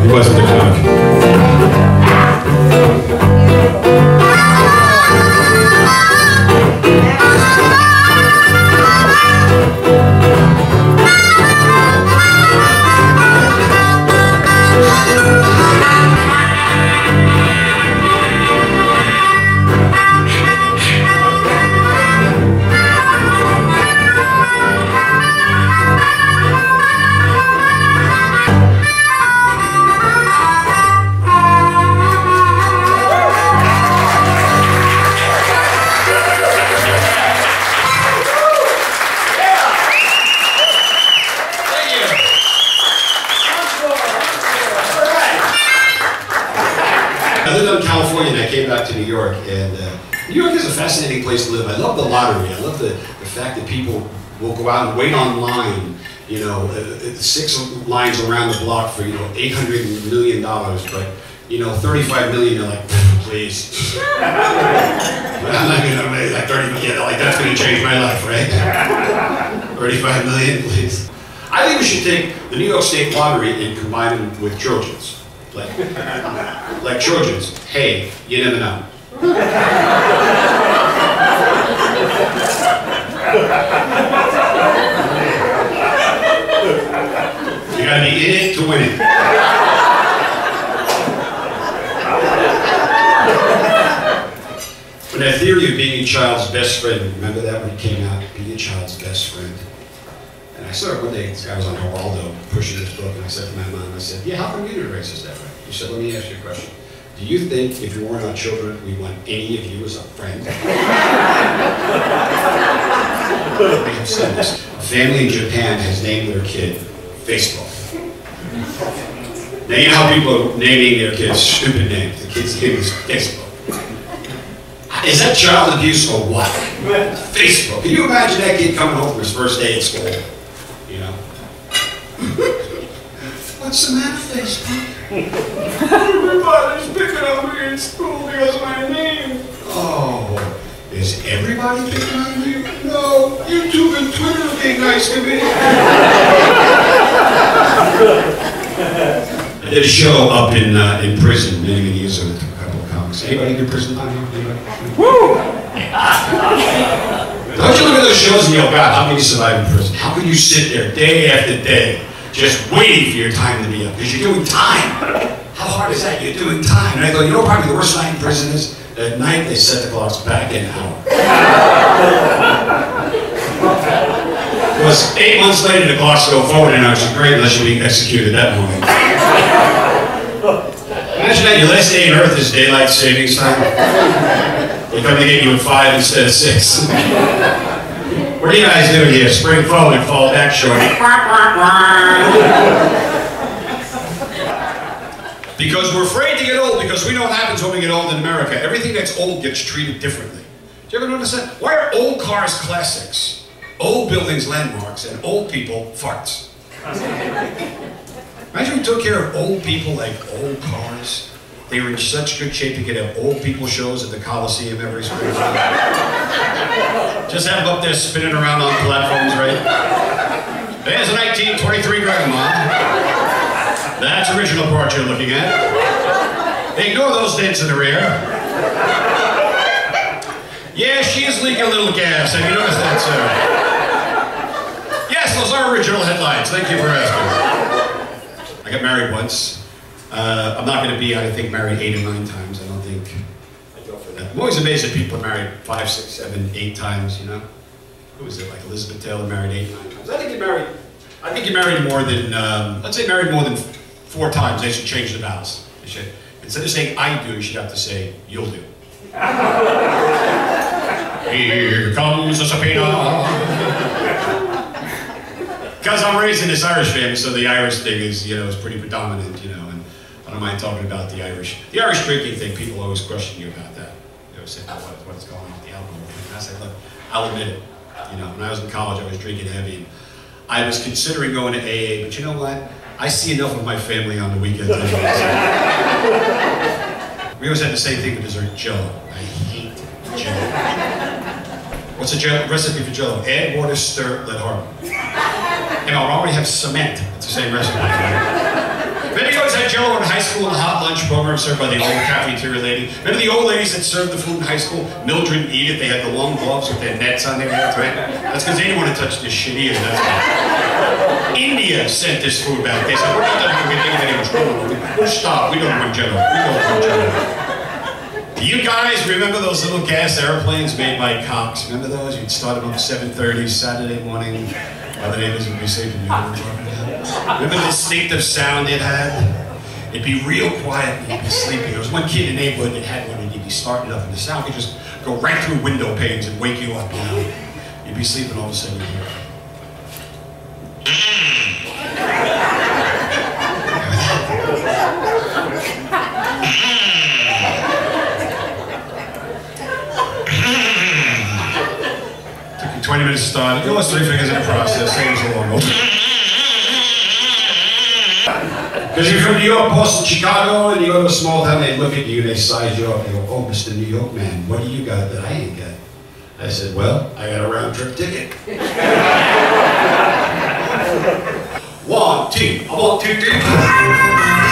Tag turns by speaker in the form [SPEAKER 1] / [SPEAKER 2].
[SPEAKER 1] He wasn't a cook. California, and I came back to New York, and New York is a fascinating place to live. I love the lottery. I love the fact that people will go out and wait online, you know, 6 lines around the block for, you know, $800 million, but, you know, 35 million, you're like, please. I'm not gonna make like 30 million, like that's gonna change my life, right? 35 million, please. I think we should take the New York State lottery and combine them with Trojans. Like Trojans. Hey, you never know. You gotta be in it to win it. But that theory of being a child's best friend, remember that when it came out? Be a child's best friend. And I saw it one day, this guy was on Geraldo pushing this book, and I said to my mom, I said, yeah, how come you didn't raise us that way? She said, let me ask you a question. Do you think if you weren't our children, we want any of you as a friend? I have said this. A family in Japan has named their kid Facebook. Now you know how people are naming their kids stupid names. The kid's name is Facebook. Is that child abuse or what? Facebook. Can you imagine that kid coming home from his first day at school? You know? What's the matter, Facebook? Everybody's picking on me in school because of my name. Oh, is everybody picking on you? No, YouTube and Twitter are being nice to me. I did a show up in prison many years ago. A couple of comics. Anybody in prison down here? Anybody? Woo! Don't you look at those shows and you go, God, how can you survive in prison? How can you sit there day after day just waiting for your time to be up? Because you're doing time. How hard is that? You're doing time. And I go, you know what probably the worst night in prison is? At night they set the clocks back an hour. Because 8 months later the clocks go forward an hour, which is great unless you're being executed that morning. Imagine that your last day on Earth is daylight savings time. They come to get you at 5 instead of 6. What are you guys doing here? Spring forward and fall back short. Because we're afraid to get old, because we know what happens when we get old in America. Everything that's old gets treated differently. Do you ever notice that? Why are old cars classics, old buildings landmarks, and old people farts? Imagine we took care of old people like old cars. They were in such good shape you could have old people shows at the Coliseum every spring. Just have them up there spinning around on platforms, right? There's a 1923 grandma. That's original part you're looking at. Ignore those dents in the rear. Yeah, she is leaking a little gas. Have you noticed that, sir? Yes, those are original headlights. Thank you for asking. I got married once. I'm not going to be, I think, married 8 or 9 times. I don't think I go for that. I'm always amazed that people are married 5, 6, 7, 8 times, you know? Who was it, like Elizabeth Taylor married 8, 9 times? I think you're married more than, let's say married more than 4 times. They should change the vows. They should. Instead of saying I do, you should have to say you'll do. Here comes a subpoena. Because I'm raised in this Irish family, so the Irish thing is, you know, is pretty predominant, you know, and I don't mind talking about the Irish drinking thing. People always question you about that. They always say, what's going on with the alcohol thing? And I say, look, I'll admit it. You know, when I was in college, I was drinking heavy, and I was considering going to AA, but you know what? I see enough of my family on the weekends. We always had the same thing with dessert, Jello. I hate Jello. What's a recipe for Jello? Add water, stir, let harden. And I'll already have cement. It's the same recipe. Maybe you always had Jello in a school, the hot lunch program served by the old cafeteria lady. Remember the old ladies that served the food in high school? Mildred and Edith, they had the long gloves with their nets on their hands, right? That's because they didn't want to touch this shit either. That's why. India sent this food back. They said, we're not going to get anything in trouble. We'll stop. We don't want general. We don't want general. Do you guys remember those little gas airplanes made by Cox? Remember those? You'd start them up 7:30 Saturday morning. Other neighbors would be sleeping. Remember the distinctive sound it had? It'd be real quiet and you'd be sleeping. There was one kid in the neighborhood that had one and you'd be starting up and the sound could just go right through window panes and wake you up, you know? You'd be sleeping, all of a sudden you hear Took you 20 minutes to start. You lost 3 fingers in the process. Saves a long Because you're from New York, Boston, Chicago, and you go to a small town, they look at you, they size you up, they go, oh, Mr. New York man, what do you got that I ain't got? I said, well, I got a round-trip ticket. 1, 2, 1, 2, 3.